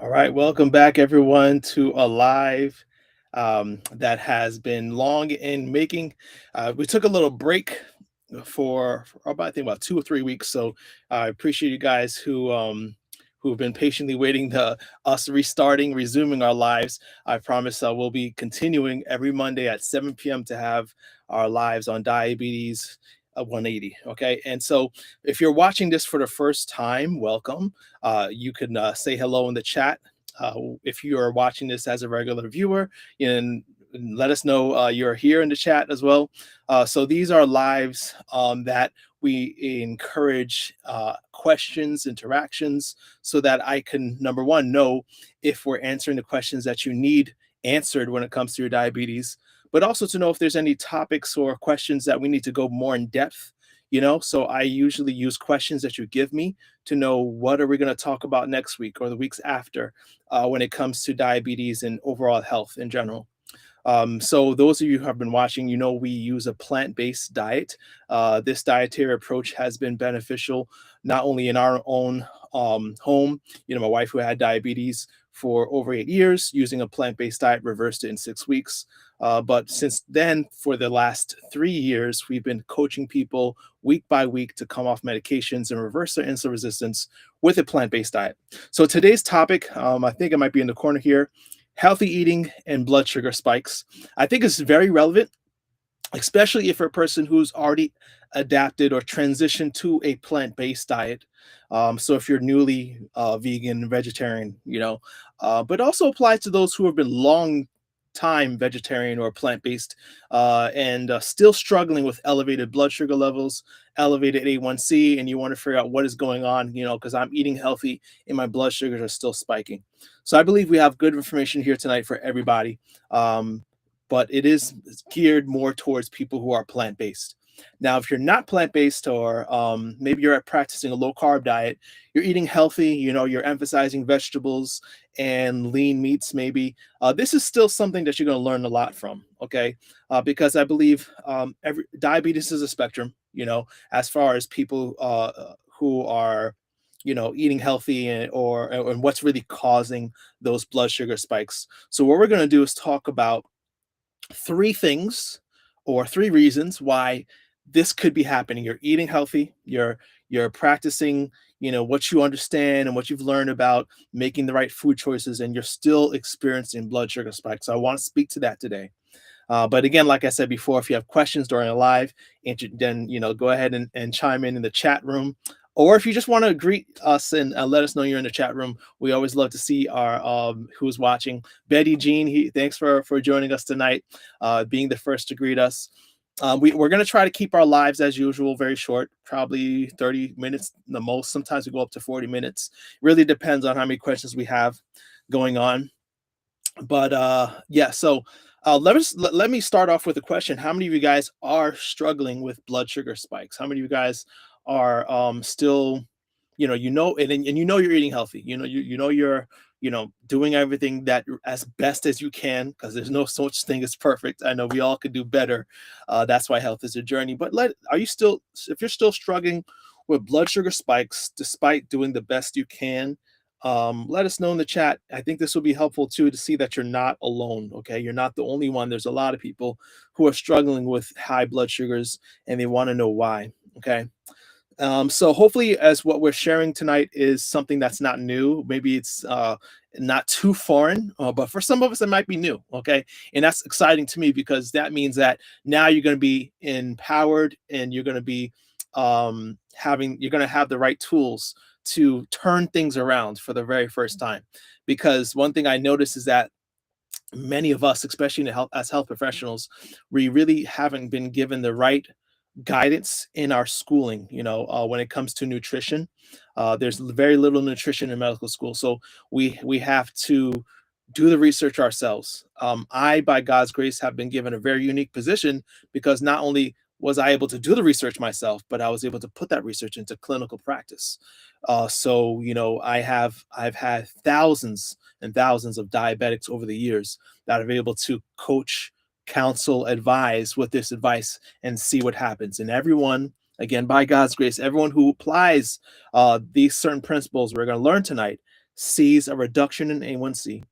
All right, welcome back everyone to a live that has been long in making. We took a little break for about I think about 2 or 3 weeks, so I appreciate you guys who have been patiently waiting to us restarting, resuming our lives. I promise we'll be continuing every Monday at 7 p.m. to have our lives on diabetes 180. Okay, and so if you're watching this for the first time, welcome. You can say hello in the chat. If you are watching this as a regular viewer, and let us know you're here in the chat as well. So these are lives that we encourage questions, interactions, so that I can, number one, know if we're answering the questions that you need answered when it comes to your diabetes, but also to know if there's any topics or questions that we need to go more in depth. So I usually use questions that you give me to know what are we going to talk about next week or the weeks after when it comes to diabetes and overall health in general. So those of you who have been watching, we use a plant-based diet. This dietary approach has been beneficial not only in our own home. My wife who had diabetes for over 8 years, using a plant-based diet, reversed it in 6 weeks. But since then, for the last 3 years, we've been coaching people week by week to come off medications and reverse their insulin resistance with a plant-based diet. So today's topic, I think it might be in the corner here: healthy eating and blood sugar spikes. I think it's very relevant, especially if you're a person who's already adapted or transitioned to a plant-based diet. So if you're newly vegan, vegetarian, but also applies to those who have been long time vegetarian or plant-based and still struggling with elevated blood sugar levels, elevated A1C, and you want to figure out what is going on, because I'm eating healthy and my blood sugars are still spiking. So I believe we have good information here tonight for everybody. But it is geared more towards people who are plant-based. Now, if you're not plant-based, or maybe you're practicing a low-carb diet, you're eating healthy, you're emphasizing vegetables and lean meats, maybe, this is still something that you're going to learn a lot from, okay? Because I believe diabetes is a spectrum, as far as people who are, eating healthy and what's really causing those blood sugar spikes. So what we're going to do is talk about three things or three reasons why this could be happening. You're eating healthy, you're practicing, what you understand and what you've learned about making the right food choices, and you're still experiencing blood sugar spikes. So I want to speak to that today. But again, like I said before, if you have questions during a live, then go ahead and chime in the chat room. Or if you just want to greet us and let us know you're in the chat room, we always love to see our who's watching. Betty Jean, thanks for joining us tonight, being the first to greet us. We're going to try to keep our lives as usual very short, probably 30 minutes the most. Sometimes we go up to 40 minutes. Really depends on how many questions we have going on. But yeah, so let me start off with a question. How many of you guys are struggling with blood sugar spikes? How many of you guys are still, and you're eating healthy? You're doing everything that as best as you can, because there's no such thing as perfect. I know we all could do better. That's why health is a journey. But if you're still struggling with blood sugar spikes despite doing the best you can, let us know in the chat. I think this will be helpful too, to see that you're not alone. Okay, you're not the only one. There's a lot of people who are struggling with high blood sugars, and they want to know why. Okay. So hopefully, as what we're sharing tonight is something that's not new, maybe it's not too foreign, but for some of us it might be new. Okay, and that's exciting to me, because that means that now you're going to be empowered, and you're going to be you're going to have the right tools to turn things around for the very first time. Because one thing I notice is that many of us, especially as health professionals, we really haven't been given the right guidance in our schooling. When it comes to nutrition, there's very little nutrition in medical school, so we have to do the research ourselves. I, by God's grace, have been given a very unique position, because not only was I able to do the research myself, but I was able to put that research into clinical practice. So I've had thousands and thousands of diabetics over the years that I've been able to coach, counsel, advise with this advice, and see what happens. And everyone, again, by God's grace, everyone who applies these certain principles we're going to learn tonight sees a reduction in A1C,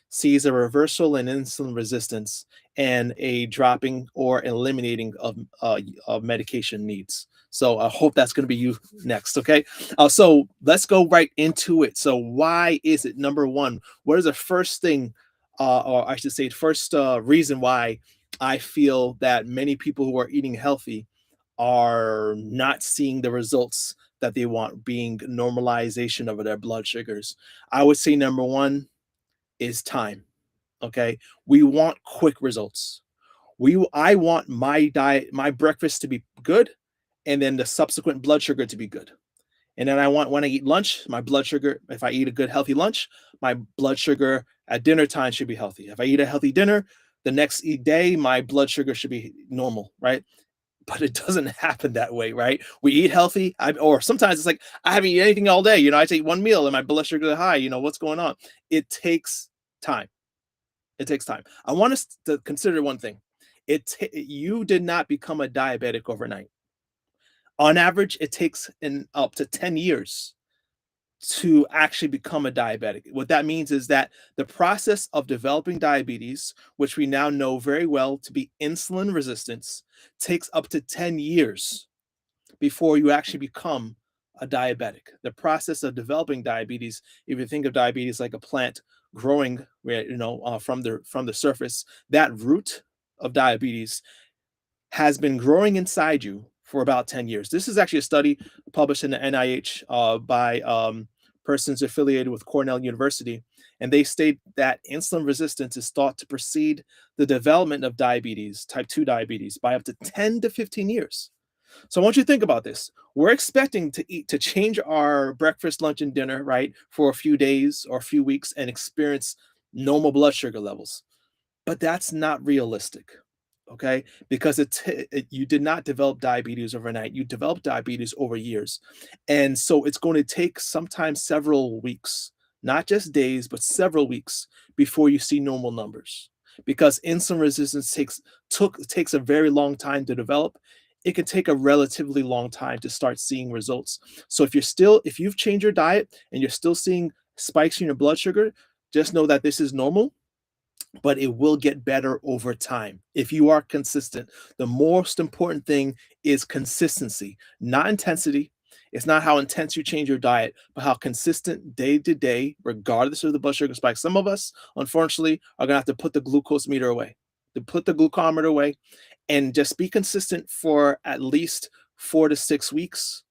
sees a reversal in insulin resistance, and a dropping or eliminating of medication needs. So I hope that's going to be you next. Okay. So let's go right into it. So why is it number one? What is the first thing, or I should say, first reason why I feel that many people who are eating healthy are not seeing the results that they want, being normalization of their blood sugars? I would say number one is time. Okay. We want quick results. I want my diet, my breakfast to be good, and then the subsequent blood sugar to be good. And then I want, when I eat lunch, my blood sugar, if I eat a good healthy lunch, my blood sugar at dinner time should be healthy. If I eat a healthy dinner, the next day, my blood sugar should be normal, right? But it doesn't happen that way, right? We eat healthy, or sometimes it's like I haven't eaten anything all day. I take one meal and my blood sugar is high. What's going on? It takes time. It takes time. I want us to consider one thing. You did not become a diabetic overnight. On average, it takes up to 10 years to actually become a diabetic. What that means is that the process of developing diabetes, which we now know very well to be insulin resistance, takes up to 10 years before you actually become a diabetic. The process of developing diabetes, if you think of diabetes like a plant growing, from the surface, that root of diabetes has been growing inside you for about 10 years. This is actually a study published in the NIH by persons affiliated with Cornell University. And they state that insulin resistance is thought to precede the development of diabetes, type 2 diabetes, by up to 10 to 15 years. So I want you to think about this. We're expecting to change our breakfast, lunch, and dinner, right, for a few days or a few weeks and experience normal blood sugar levels. But that's not realistic, okay? Because you did not develop diabetes overnight. You developed diabetes over years. And so it's going to take sometimes several weeks, not just days, but several weeks before you see normal numbers. Because insulin resistance takes a very long time to develop. It can take a relatively long time to start seeing results. So if you've changed your diet and you're still seeing spikes in your blood sugar, just know that this is normal, but it will get better over time if you are consistent. The most important thing is consistency, not intensity. It's not how intense you change your diet, but how consistent day to day, regardless of the blood sugar spike. Some of us, unfortunately, are going to have to put the glucose meter away, to put the glucometer away, and just be consistent for at least 4 to 6 weeks.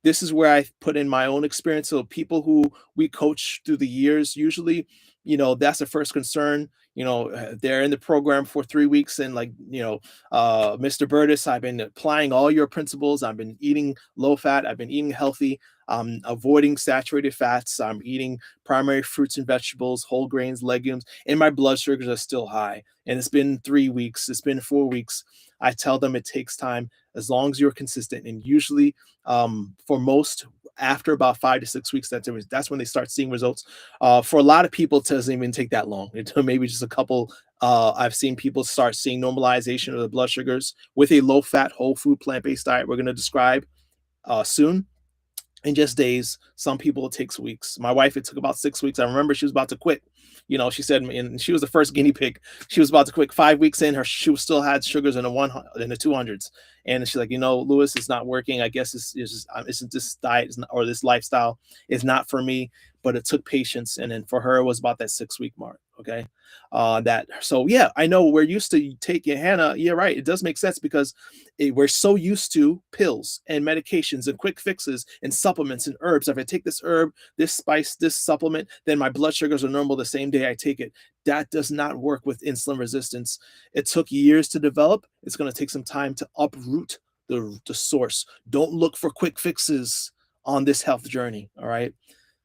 This is where I put in my own experience. So people who we coach through the years, usually, that's the first concern. They're in the program for 3 weeks, and like, Mr. Burtis, I've been applying all your principles. I've been eating low fat. I've been eating healthy. Avoiding saturated fats. I'm eating primary fruits and vegetables, whole grains, legumes, and my blood sugars are still high. And it's been 3 weeks. It's been 4 weeks. I tell them it takes time as long as you're consistent. And usually, for most, after about 5 to 6 weeks, that's when they start seeing results. For a lot of people, it doesn't even take that long. It maybe just a couple. I've seen people start seeing normalization of the blood sugars with a low fat, whole food, plant based diet we're going to describe soon, in just days. Some people it takes weeks. My wife, it took about 6 weeks. I remember she was about to quit. She said, and she was the first guinea pig. She was about to quit. 5 weeks in, she still had sugars in the 200s, and she's like, Lewis, it's not working. I guess isn't this diet or this lifestyle is not for me. But it took patience, and then for her, it was about that 6 week mark. Okay, yeah, I know we're used to taking Hannah. Yeah, right. It does make sense because we're so used to pills and medications and quick fixes and supplements and herbs. If I take this herb, this spice, this supplement, then my blood sugars are normal the same day I take it. That does not work with insulin resistance. It took years to develop. It's going to take some time to uproot the source. Don't look for quick fixes on this health journey. All right.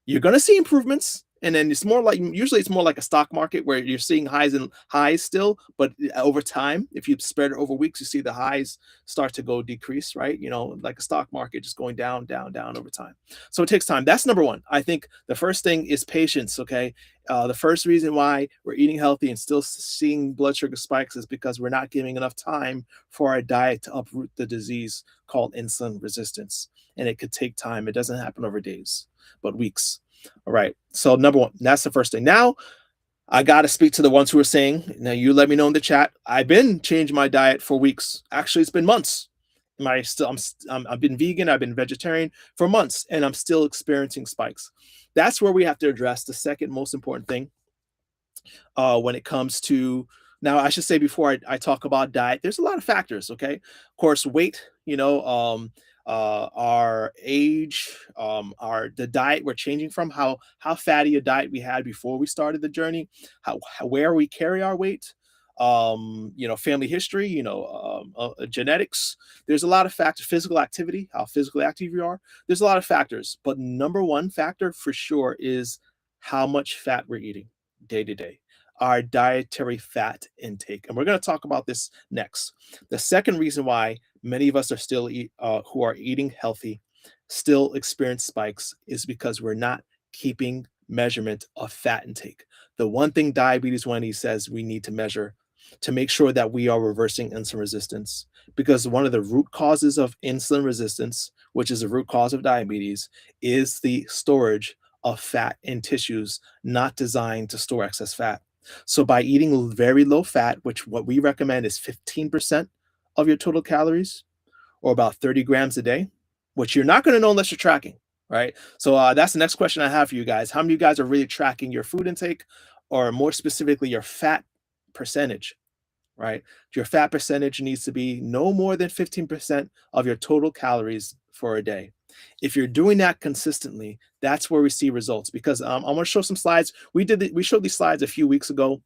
You're going to see improvements. And then usually it's more like a stock market where you're seeing highs still, but over time, if you spread it over weeks, you see the highs start to go decrease, right? Like a stock market, just going down, down, down over time. So it takes time. That's number one. I think the first thing is patience. Okay. The first reason why we're eating healthy and still seeing blood sugar spikes is because we're not giving enough time for our diet to uproot the disease called insulin resistance. And it could take time. It doesn't happen over days, but weeks. All right. So number one, that's the first thing. Now I got to speak to the ones who are saying, now you let me know in the chat. I've been changing my diet for weeks. Actually, it's been months. I've been vegan, I've been vegetarian for months, and I'm still experiencing spikes. That's where we have to address the second most important thing when it comes to, now I should say before I talk about diet, there's a lot of factors. Okay, of course, weight, our age, our the diet we're changing from, how fatty a diet we had before we started the journey, where we carry our weight, family history, genetics. There's a lot of factors. Physical activity, how physically active you are. There's a lot of factors, but number one factor for sure is how much fat we're eating day to day, our dietary fat intake. And we're going to talk about this next. The second reason why many of us are still who are eating healthy still experience spikes is because we're not keeping measurement of fat intake. The one thing Diabetes Wendy says we need to measure to make sure that we are reversing insulin resistance, because one of the root causes of insulin resistance, which is the root cause of diabetes, is the storage of fat in tissues not designed to store excess fat. So by eating very low fat, which what we recommend is 15% of your total calories, or about 30 grams a day, which you're not going to know unless you're tracking, right? So that's the next question I have for you guys. How many of you guys are really tracking your food intake, or more specifically, your fat percentage, right? Your fat percentage needs to be no more than 15% of your total calories for a day. If you're doing that consistently, that's where we see results. Because I want to show some slides. We showed these slides a few weeks ago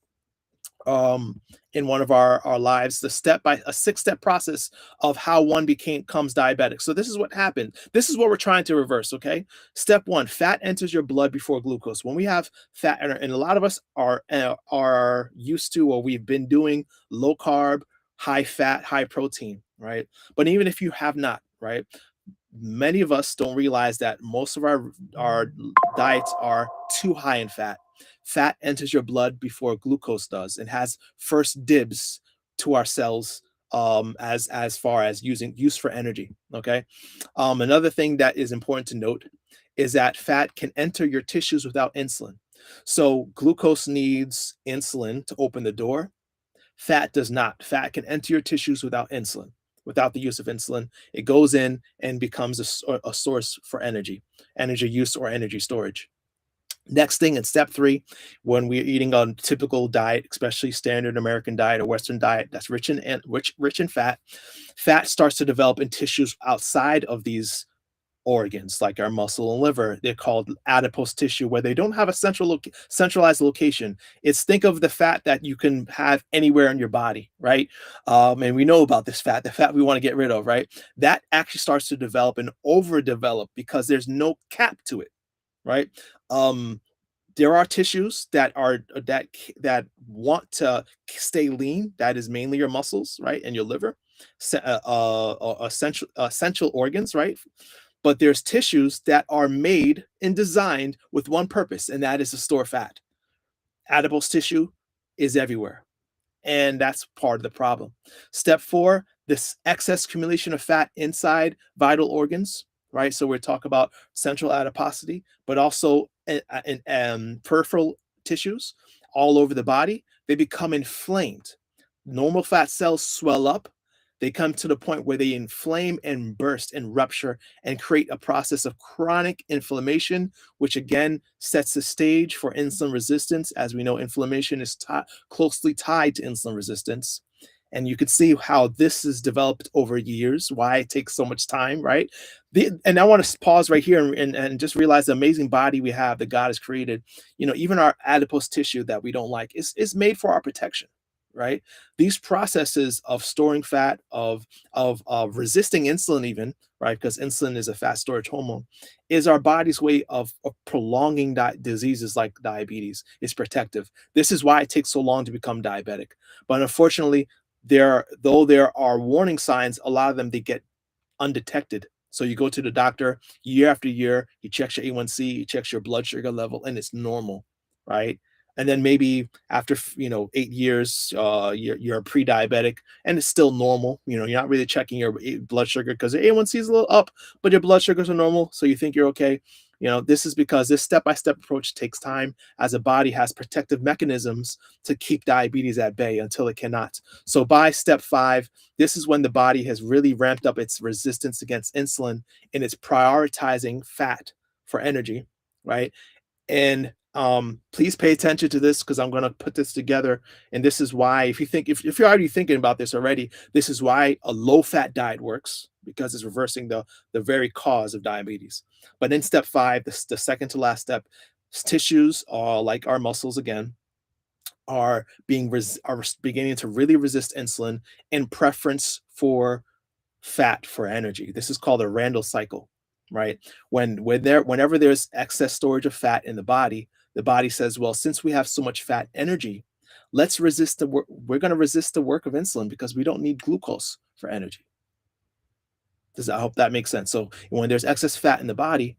in one of our lives, the a 6-step process of how one becomes diabetic. So this is what happened. This is what we're trying to reverse. Okay. Step one, fat enters your blood before glucose. When we have fat, and a lot of us are used to, or we've been doing low carb, high fat, high protein, right? But even if you have not, right, many of us don't realize that most of our diets are too high in fat. Fat enters your blood before glucose does and has first dibs to our cells, as far as use for energy. Okay. Another thing that is important to note is that fat can enter your tissues without insulin. So glucose needs insulin to open the door. Fat does not. Fat can enter your tissues without insulin. Without the use of insulin, it goes in and becomes a source for energy use or energy storage. Next thing in step three, when we're eating a typical diet, especially standard American diet or Western diet that's rich in fat, fat starts to develop in tissues outside of these organs, like our muscle and liver. They're called adipose tissue, where they don't have a centralized location. It's, think of the fat that you can have anywhere in your body, right? And we know about this fat, the fat we want to get rid of, right? That actually starts to develop and overdevelop because there's no cap to it, right? There are tissues that want to stay lean. That is mainly your muscles, right, and your liver, essential organs, right? But there's tissues that are made and designed with one purpose, and that is to store fat. Adipose tissue is everywhere, and that's part of the problem. Step four, this excess accumulation of fat inside vital organs, right? So we're talking about central adiposity, but also in peripheral tissues all over the body. They become inflamed. Normal fat cells swell up. They come to the point where they inflame and burst and rupture and create a process of chronic inflammation, which again sets the stage for insulin resistance. As we know, inflammation is closely tied to insulin resistance. And you can see how this is developed over years, why it takes so much time, right? And I want to pause right here and just realize the amazing body we have that God has created. Even our adipose tissue that we don't like is made for our protection, right? These processes of storing fat, of resisting insulin, even, right, because insulin is a fat storage hormone, is our body's way of prolonging diseases like diabetes. It's protective. This is why it takes so long to become diabetic. But unfortunately, though there are warning signs, a lot of them, they get undetected. So you go to the doctor year after year, he checks your A1C, he checks your blood sugar level, and it's normal, right? And then maybe after 8 years, you're pre-diabetic and it's still normal. You're not really checking your blood sugar because your A1C is a little up, but your blood sugars are normal, so you think you're okay. This is because this step-by-step approach takes time, as a body has protective mechanisms to keep diabetes at bay until it cannot. So by step 5, this is when the body has really ramped up its resistance against insulin, and it's prioritizing fat for energy, right? And please pay attention to this, because I'm going to put this together. And this is why, if you're already thinking about this already, this is why a low fat diet works, because it's reversing the very cause of diabetes. But in step 5, the second to last step, tissues are like our muscles again, are beginning to really resist insulin in preference for fat for energy. This is called a Randall cycle, right? Whenever there's excess storage of fat in the body says, well, since we have so much fat energy, let's resist the work. We're going to resist the work of insulin because we don't need glucose for energy. I hope that makes sense. So when there's excess fat in the body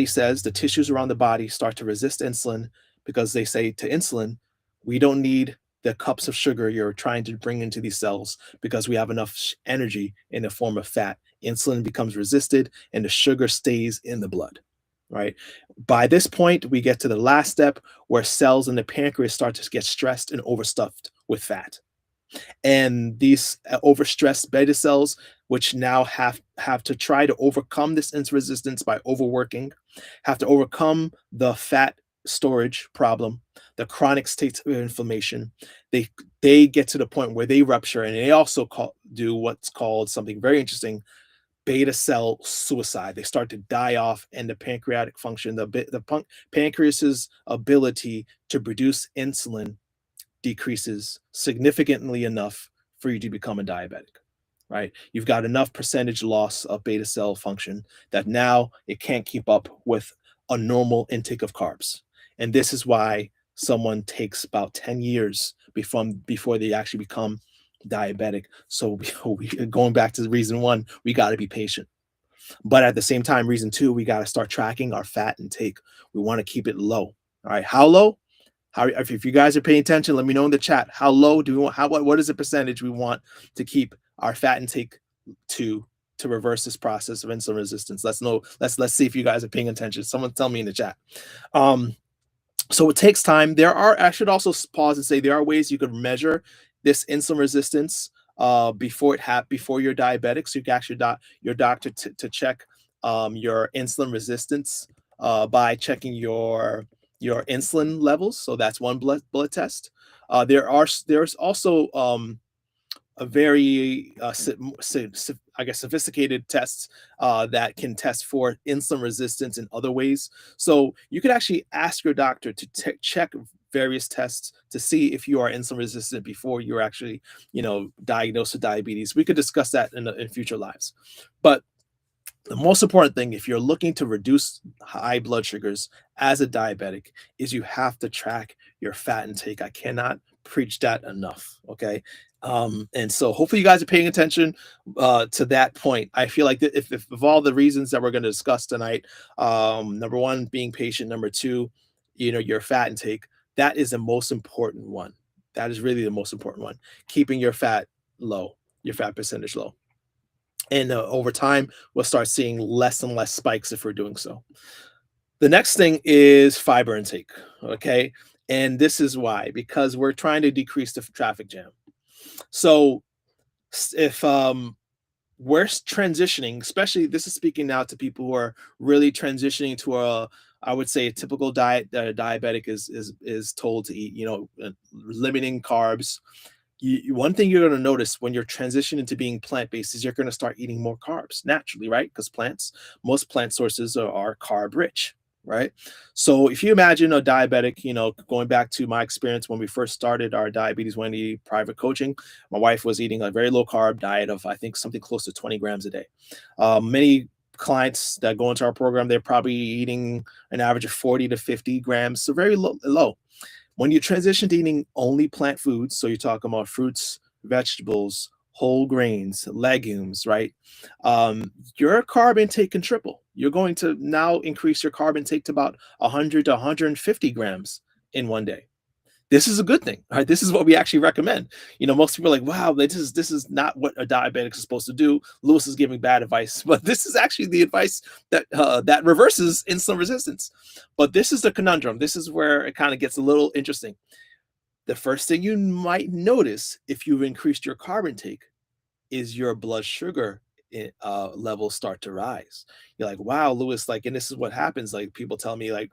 says, the tissues around the body start to resist insulin, because they say to insulin, we don't need the cups of sugar you're trying to bring into these cells, because we have enough energy in the form of fat. Insulin becomes resisted and the sugar stays in the blood, right? By this point, we get to the last step, where cells in the pancreas start to get stressed and overstuffed with fat. And these overstressed beta cells, which now have to try to overcome this insulin resistance by overworking, have to overcome the fat storage problem, the chronic states of inflammation. They get to the point where they rupture, and they also do what's called something very interesting: beta cell suicide. They start to die off, and the pancreatic function, pancreas's ability to produce insulin, decreases significantly enough for you to become a diabetic, right? You've got enough percentage loss of beta cell function that now it can't keep up with a normal intake of carbs. And this is why someone takes about 10 years before they actually become diabetic. So going back to the reason 1, we got to be patient. But at the same time, reason 2, we got to start tracking our fat intake. We want to keep it low. All right. How low? If you guys are paying attention, let me know in the chat. How low do we want? What is the percentage we want to keep our fat intake to reverse this process of insulin resistance? Let's know. Let's see if you guys are paying attention. Someone tell me in the chat. So it takes time. I should also pause and say, there are ways you could measure this insulin resistance before you're diabetic. So you can ask your doctor to check your insulin resistance by checking your insulin levels. So that's one blood test. There's also a very I guess sophisticated tests that can test for insulin resistance in other ways. So you could actually ask your doctor to check various tests to see if you are insulin resistant before you're actually, diagnosed with diabetes. We could discuss that in future lives. But the most important thing, if you're looking to reduce high blood sugars as a diabetic, is you have to track your fat intake. I cannot preach that enough. Okay. And so hopefully you guys are paying attention to that point. I feel like that if of all the reasons that we're going to discuss tonight, number 1, being patient, number 2, your fat intake, that is the most important one. That is really the most important one. Keeping your fat low, your fat percentage low. And over time, we'll start seeing less and less spikes if we're doing so. The next thing is fiber intake. Okay. And this is why, because we're trying to decrease the traffic jam. So if we're transitioning, especially this is speaking now to people who are really transitioning to I would say a typical diet that a diabetic is told to eat, limiting carbs. One thing you're going to notice when you're transitioning to being plant-based is you're going to start eating more carbs naturally, right? Because most plant sources are carb rich, right? So if you imagine a diabetic, going back to my experience when we first started our Diabetes Wendy private coaching, my wife was eating a very low carb diet of, I think, something close to 20 grams a day. Many clients that go into our program, they're probably eating an average of 40 to 50 grams, so very low. When you transition to eating only plant foods, so you're talking about fruits, vegetables, whole grains, legumes, right? Your carb intake can triple. You're going to now increase your carb intake to about 100 to 150 grams in one day. This is a good thing, right? This is what we actually recommend. Most people are like, "Wow, this is not what a diabetic is supposed to do." Lewis is giving bad advice, but this is actually the advice that reverses insulin resistance. But this is the conundrum. This is where it kind of gets a little interesting. The first thing you might notice if you've increased your carb intake is your blood sugar levels start to rise. You're like, wow, Lewis, like, and this is what happens. Like, people tell me, like,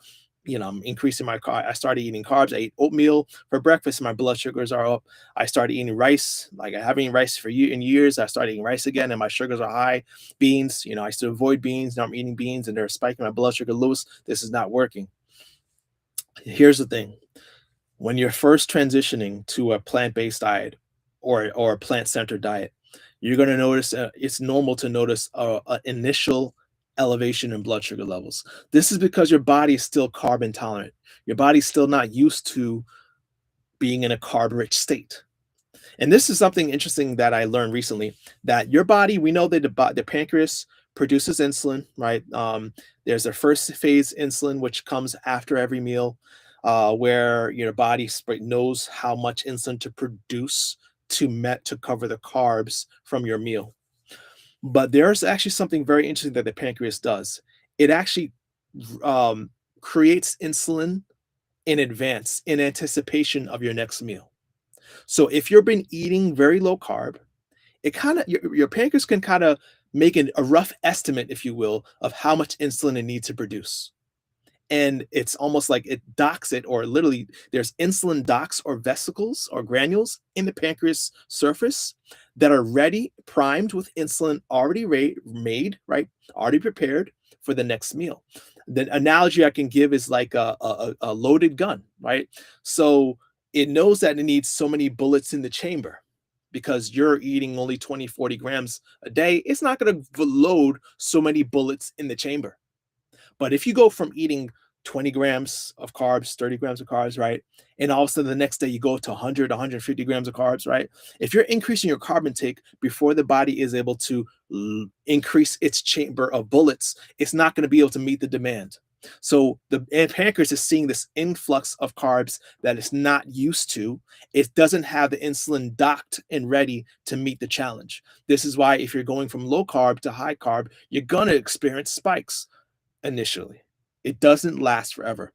I'm increasing my car. I started eating carbs. I ate oatmeal for breakfast. My blood sugars are up. I started eating rice. Like, I haven't eaten rice for in years. I started eating rice again, and my sugars are high. Beans, I used to avoid beans. Now I'm eating beans, and they're spiking my blood sugar. Lewis, this is not working. Here's the thing: when you're first transitioning to a plant-based diet or a plant-centered diet, you're going to notice it's normal to notice a initial elevation in blood sugar levels. This is because your body is still carb intolerant. Your body's still not used to being in a carb rich state. And this is something interesting that I learned recently, that your body, we know that the pancreas produces insulin, right? There's a first phase insulin, which comes after every meal, where your body knows how much insulin to produce to cover the carbs from your meal. But there's actually something very interesting that the pancreas does. It actually um, creates insulin in advance in anticipation of your next meal. So if you've been eating very low carb, it kind of your pancreas can kind of make a rough estimate, if you will, of how much insulin it needs to produce. And it's almost like it docks it, or literally there's insulin docks or vesicles or granules in the pancreas surface that are ready, primed with insulin already made, right? Already prepared for the next meal. The analogy I can give is like a loaded gun, right? So it knows that it needs so many bullets in the chamber because you're eating only 20, 40 grams a day. It's not going to load so many bullets in the chamber. But if you go from eating 20 grams of carbs, 30 grams of carbs, right? And all of a sudden the next day you go to 100, 150 grams of carbs, right? If you're increasing your carb intake before the body is able to increase its chamber of bullets, it's not going to be able to meet the demand. So the pancreas is seeing this influx of carbs that it's not used to. It doesn't have the insulin docked and ready to meet the challenge. This is why if you're going from low carb to high carb, you're going to experience spikes initially. It doesn't last forever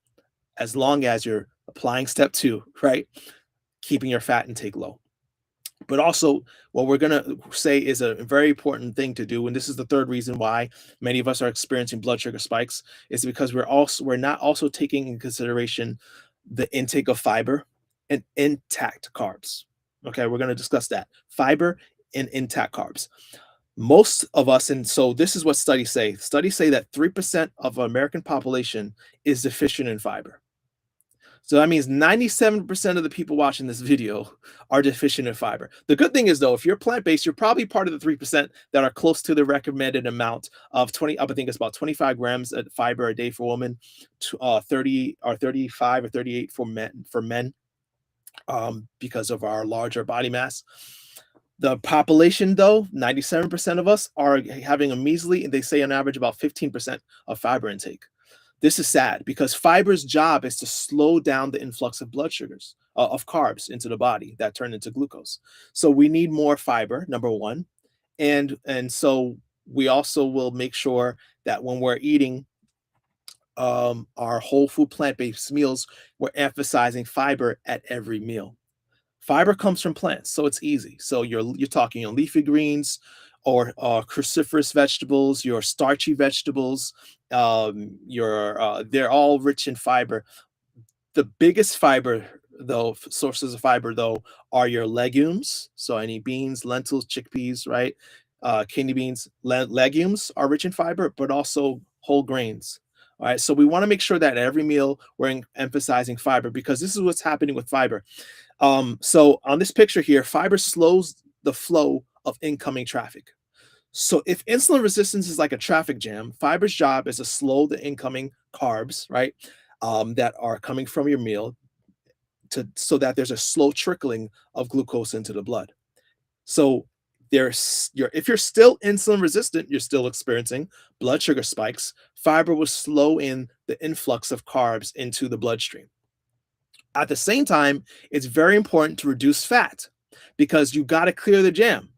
as long as you're applying step two, right? Keeping your fat intake low. But also, what we're going to say is a very important thing to do, and this is the third reason why many of us are experiencing blood sugar spikes, is because we're not also taking in consideration the intake of fiber and intact carbs. Okay, we're going to discuss that. Fiber and intact carbs. Most of us, and so this is what studies say. Studies say that 3% of the American population is deficient in fiber. So that means 97% of the people watching this video are deficient in fiber. The good thing is, though, if you're plant-based, you're probably part of the 3% that are close to the recommended amount of 20, I think it's about 25 grams of fiber a day for women, 30 or 35 or 38 for men, because of our larger body mass. The population, though, 97% of us are having a measly, and they say on average about 15% of fiber intake. This is sad because fiber's job is to slow down the influx of blood sugars, of carbs into the body that turn into glucose. So we need more fiber, number one. And so we also will make sure that when we're eating our whole food plant-based meals, we're emphasizing fiber at every meal. Fiber comes from plants, so it's easy. So you're talking your leafy greens or cruciferous vegetables, your starchy vegetables. They're all rich in fiber. The biggest fiber, though, sources of fiber, though, are your legumes. So any beans, lentils, chickpeas, right? Kidney beans. Legumes are rich in fiber, but also whole grains. All right. So we want to make sure that at every meal we're emphasizing fiber, because this is what's happening with fiber. So on this picture here, fiber slows the flow of incoming traffic. So if insulin resistance is like a traffic jam, fiber's job is to slow the incoming carbs, right? That are coming from your meal, so that there's a slow trickling of glucose into the blood. So if you're still insulin resistant, you're still experiencing blood sugar spikes. Fiber will slow in the influx of carbs into the bloodstream. At the same time, it's very important to reduce fat because you got to clear the jam.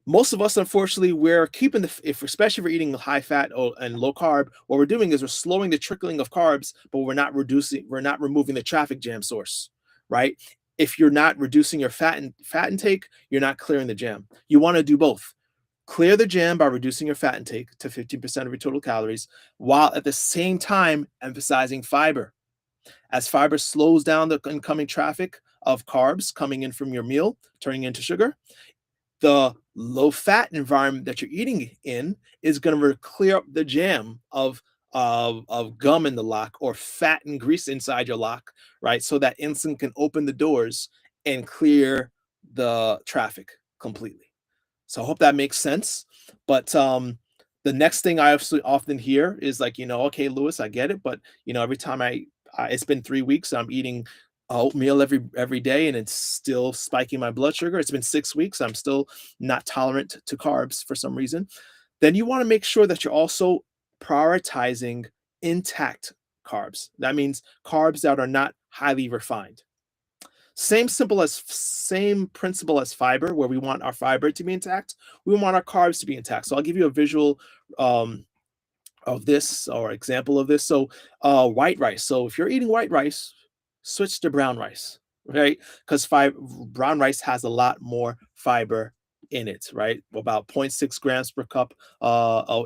Most of us, unfortunately, we're keeping if especially if we're eating high fat and low carb, what we're doing is we're slowing the trickling of carbs, but we're not removing the traffic jam source, right? If you're not reducing your fat intake, you're not clearing the jam. You want to do both. Clear the jam by reducing your fat intake to 15% of your total calories, while at the same time emphasizing fiber. As fiber slows down the incoming traffic of carbs coming in from your meal, turning into sugar, the low fat environment that you're eating in is going to clear up the jam of gum in the lock or fat and grease inside your lock, right? So that insulin can open the doors and clear the traffic completely. So I hope that makes sense. But the next thing I often hear is like, okay, Lewis, I get it, but every time it's been 3 weeks, I'm eating oatmeal every day, and it's still spiking my blood sugar. It's been 6 weeks, I'm still not tolerant to carbs for some reason. Then you want to make sure that you're also prioritizing intact carbs. That means carbs that are not highly refined. Same principle as fiber, where we want our fiber to be intact, we want our carbs to be intact. So I'll give you a visual um, of this or example of this. So white rice. So if you're eating white rice, switch to brown rice, right? Because brown rice has a lot more fiber in it, right? About 0.6 grams per cup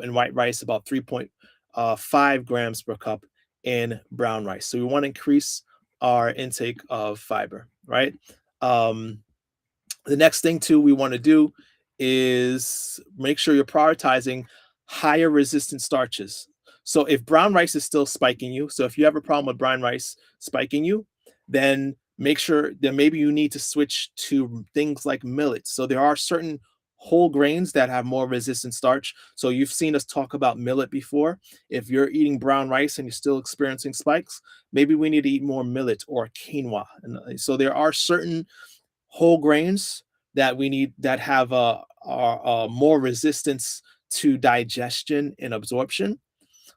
in white rice, about 3.5 grams per cup in brown rice. So we want to increase our intake of fiber, right? Um, the next thing too we want to do is make sure you're prioritizing higher resistant starches. So if brown rice is still spiking you, so if you have a problem with brown rice spiking you, then make sure that maybe you need to switch to things like millet. So there are certain whole grains that have more resistant starch. So you've seen us talk about millet before. If you're eating brown rice and you're still experiencing spikes, maybe we need to eat more millet or quinoa. And so there are certain whole grains that we need that have more resistance to digestion and absorption.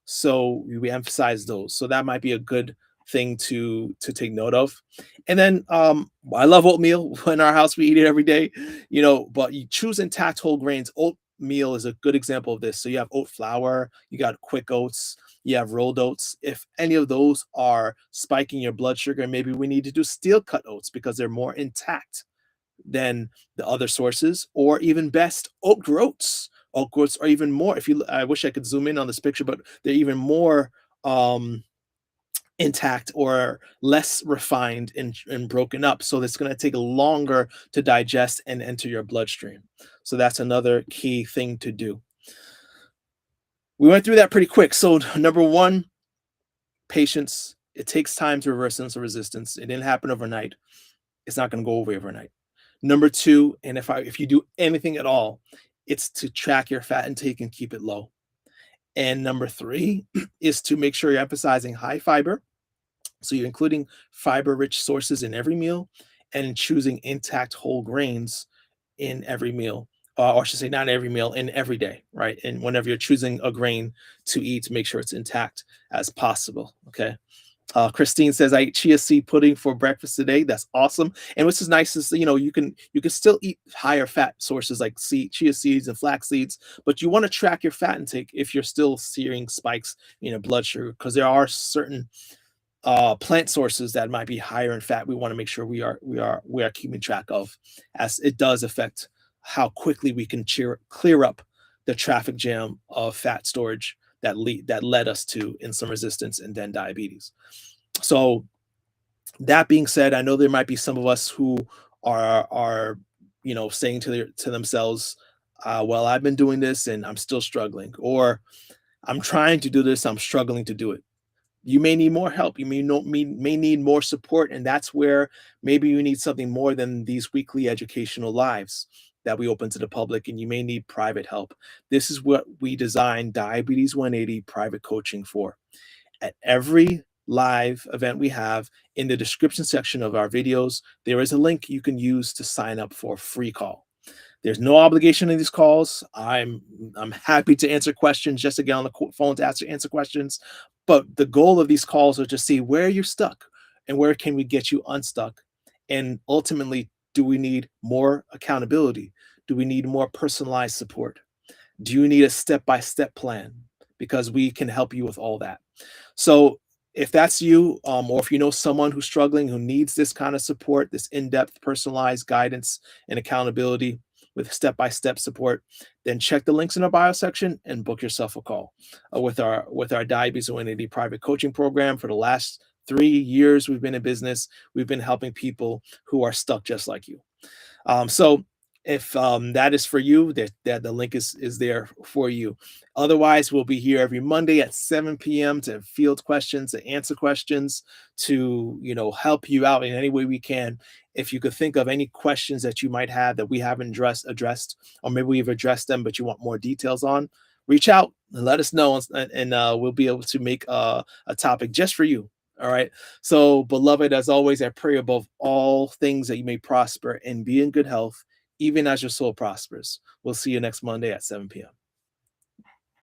So we emphasize those. So that might be a good thing to take note of. And then I love oatmeal. In our house, we eat it every day, but you choose intact whole grains. Oatmeal is a good example of this. So you have oat flour, you got quick oats, you have rolled oats. If any of those are spiking your blood sugar, maybe we need to do steel cut oats because they're more intact than the other sources, or even best, oat groats. Oat groats are even more. If you, I wish I could zoom in on this picture, but they're even more intact or less refined and broken up. So it's going to take longer to digest and enter your bloodstream. So that's another key thing to do. We went through that pretty quick. So number one, patience. It takes time to reverse insulin resistance. It didn't happen overnight. It's not going to go away overnight. Number two, and if you do anything at all, it's to track your fat intake and keep it low. And number three is to make sure you're emphasizing high fiber. So you're including fiber-rich sources in every meal and choosing intact whole grains in every meal. Or I should say, not every meal, in every day, right? And whenever you're choosing a grain to eat, make sure it's intact as possible. Okay. Christine says, I ate chia seed pudding for breakfast today. That's awesome. And what's is nice is, you can still eat higher fat sources like chia seeds and flax seeds, but you want to track your fat intake if you're still seeing spikes in your blood sugar, because there are certain plant sources that might be higher in fat. We want to make sure we are keeping track of, as it does affect how quickly we can clear up the traffic jam of fat storage that led us to insulin resistance and then diabetes. So that being said, I know there might be some of us who are saying to themselves, well, I've been doing this and I'm still struggling, or I'm trying to do this, I'm struggling to do it. You may need more help. You may need more support, and that's where maybe you need something more than these weekly educational lives that we open to the public, and you may need private help. This is what we designed Diabetes 180 private coaching for. At every live event we have, in the description section of our videos, there is a link you can use to sign up for a free call. There's no obligation in these calls. I'm happy to answer questions, just to get on the phone to answer questions. But the goal of these calls are to see where you're stuck and where can we get you unstuck? And ultimately, do we need more accountability? Do we need more personalized support? Do you need a step by step plan? Because we can help you with all that. So if that's you, or if you know someone who's struggling, who needs this kind of support, this in-depth personalized guidance and accountability with step-by-step support, then check the links in our bio section and book yourself a call with our diabetes immunity private coaching program. For the last 3 years we've been in business, we've been helping people who are stuck just like you. So if that is for you, that the link is there for you. Otherwise, we'll be here every Monday at 7 p.m. to field questions, to answer questions, to help you out in any way we can. If you could think of any questions that you might have that we haven't addressed, or maybe we've addressed them, but you want more details on, reach out and let us know, and we'll be able to make a topic just for you. All right. So, beloved, as always, I pray above all things that you may prosper and be in good health, even as your soul prospers. We'll see you next Monday at 7 p.m.